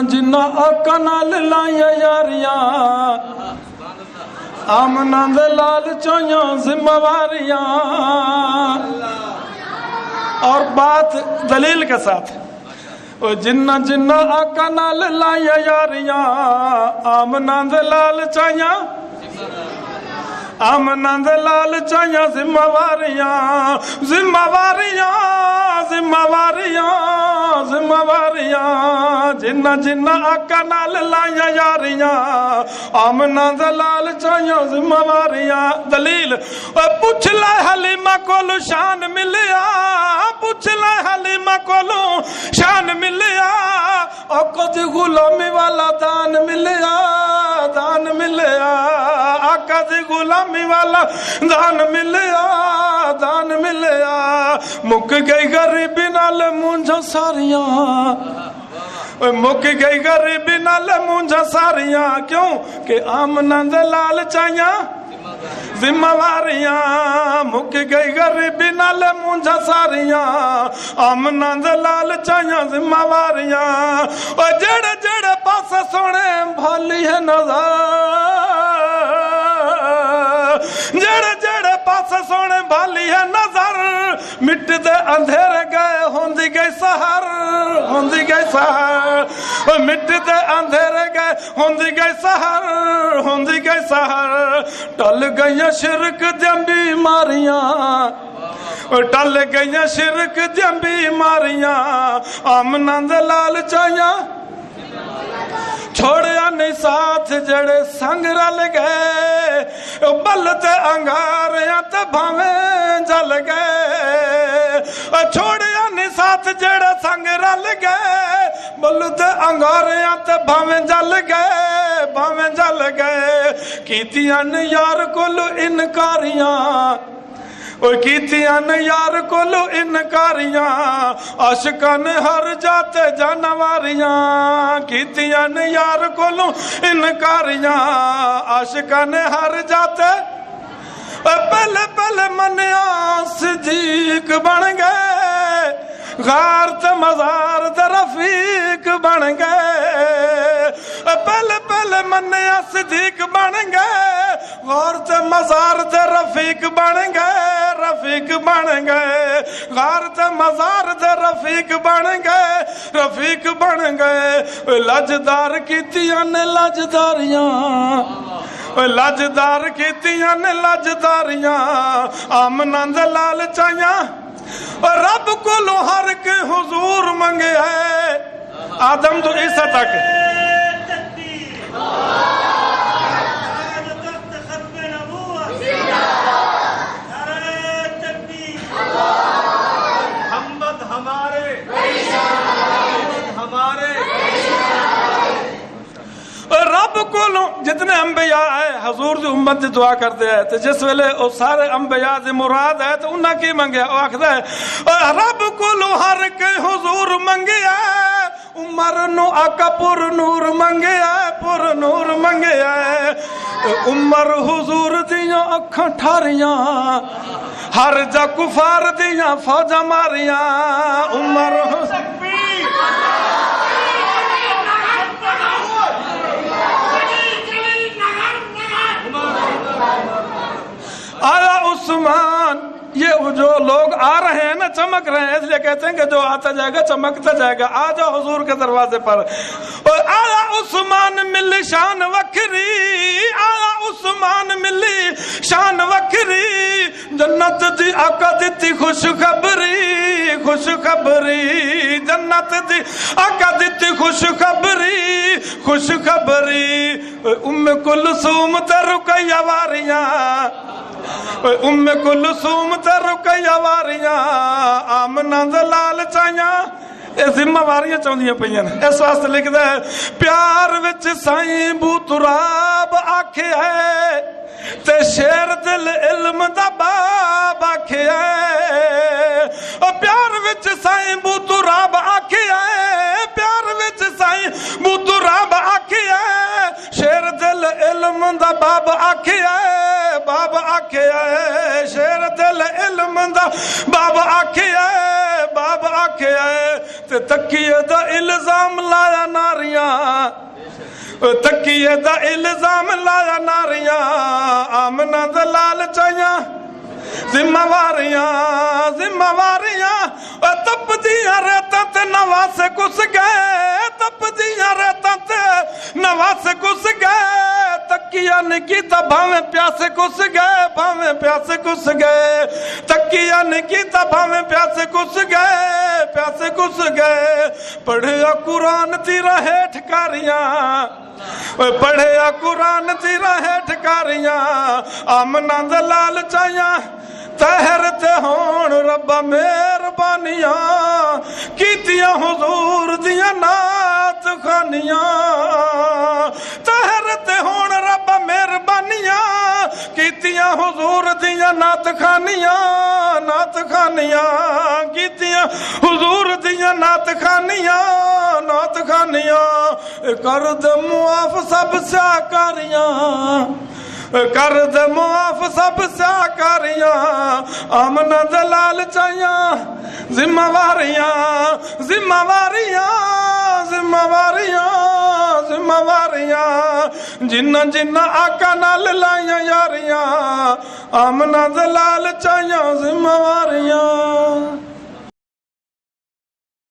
जिन्ना आका नाल लाइया यारियां आमना दे लाल चोइयां जिम्मेवारियां। और बात दलील के साथ, जिन्ना जिन्ना आका नाल लाइया यारियां आमना दे लाल चोइयां आमना दे लाल चोइयां जिम्मेवारियां जिम्मेवारियां जिम्मेवारियां जिम्मेवारियां। जिन्ना जिन्ना आका नाल लाइया यारियां आमना दे लाल चोइयां जिम्मेवारियां। दलील पुछ ले हलीमा कोलू शान मिलिया पुछ ले हलीमा कोलू शान मिलिया। और कुछ गुलामी वाला दान मिलिया दान मिलिया। आका दी गुलामी वाला दान मिलिया दान मिलिया। मुक गई गरीबी नाल मूंझां सारियां मुक गई गरीबी नाल मूंझां सारियां। क्यों कि आमना दे लाल चाइयां जिम्मेवारियां। मुक गई गरीबी नाल मूंझां सारियां आमना दे लाल चाइयां जिम्मेवारियां। और जेड़े जेड़े पासे सोने भाली है नजर जेड़े जेड़े पासे सोने भाली है नजर मिट दे अंधेरे गए होंदी गई सहर होंदी गई सहर। मिट दे अंधेरे गए होंदी गई सहर होंदी गई सहर। टल गई शिरक दी बीमारियां टल गई शिरक दी बीमारियां आमना दे लाल चाइयां। छोड़िया नहीं साथ जड़े संग रल गए बल ते अंगारियां ते भावें जल गए। छोड़िया नहीं साथ जड़े संग रल गए बल ते अंगारियां ते भावें जल गए। कीतियां ने यार कोलू इनकारियां कीतियां ने यार कोलू इनकारियां। आशिकां ने हर जाते जानवारियां कीतियां ने यार कोलू इनकारियां। आशिकां ने हर जाते पहले पहले मनिया सिद्दीक बन गए गार ते मजार ते रफीक बन गए। पहले पहले मनिया सिद्दीक बन गए गार ते मजार ते रफीक बन गए रफीक बन गए। गार ते मजार ते रफीक बन गए। लजदार कीतियां ने लजदारियां लजदार कीतियां ने लजदारियां आमना दे लाल चाइयां। रब कोलो हर के हुजूर मंगे है आदम तो ईसा तक। रब कोलों जितने अंबिया है हजूर दी उम्मत दी दुआ करते हैं तो जिस वेले ओ सारे अंबिया दी मुराद है तो उन्हें की मंगया ओ आखदा है रब कोलों हर के हुजूर मंगया उमर नु आका पुर नूर मंगया उमर हुजूर दियां अखां ठारियां हर जा कुफार दियां फौजा मारियां। उमर आया उस्मान। ये जो लोग आ रहे हैं ना चमक रहे हैं इसलिए कहते हैं कि जो आता जाएगा चमकता जाएगा। आ जाओ हुजूर के दरवाजे पर। और आया उस्मान मिली शान वखरी आया उस्मान मिली शान वखरी। जन्नत दी आका दिती खुशखबरी जन्नत दी आका दिती खुशखबरी। उम्मे कुलसूम ते रुकैया वारियां उम्मे कुलसूम ते रुकैया वारियां आमना दे लाल चाइयां। ये जिम्मेवारियां चाहुंदियां पईयां ने इस वास्ते लिखदा है प्यार विच साईं बूतराब आखे है ते शेर दिल इल्म दा बाब आखे है। प्यार विच साईं बूतराब आखे है प्यार विच साईं बूतराब आखे है शेर दिल इल्म दा बाब आखे है शेर दिल इल्म दा बाब आखे है जवाब आखिया ते तकिए दा इल्जाम लाया नारियां तकिए दा इल्जाम लाया नारियां आमना दलाल चाहिया जिम्मेवारियां जिम्मेवारियां तपदियां रेतां ते नवासे कुस गए तपदियां रेतां ते नवासे कुस गए तकिया ने कीता भावें प्यासे कुस गए भावें प्यासे कुस गए तकिया ने कीता भावें प्यासे कुस गए पढ़िया कुरान तेरा है ठकारियां पढ़िया कुरान तेरा है ठकारियां आमना दलाल चाहिया तहर ते होण रब्बा मेहरबानियां कीतियां हुजूर दियां नात खानियां तहर ते होण रब्बा मेहरबानियां कीतियां हुजूर दियां नात खानियां कीतियां हुजूर दियां नात खानियां कर दे मुआफ सब स्याकारियां कर दे मुआफ सब स्याकारियां आमना दलाल चाहिया जिम्मेवारियां जिम्मेवारियां जिम्मेवारियां जिम्मेवारियां जिन्ना जिन्ना आका नाल लाइया यारियां आमना दलाल चाहिया जिम्मेवारियां।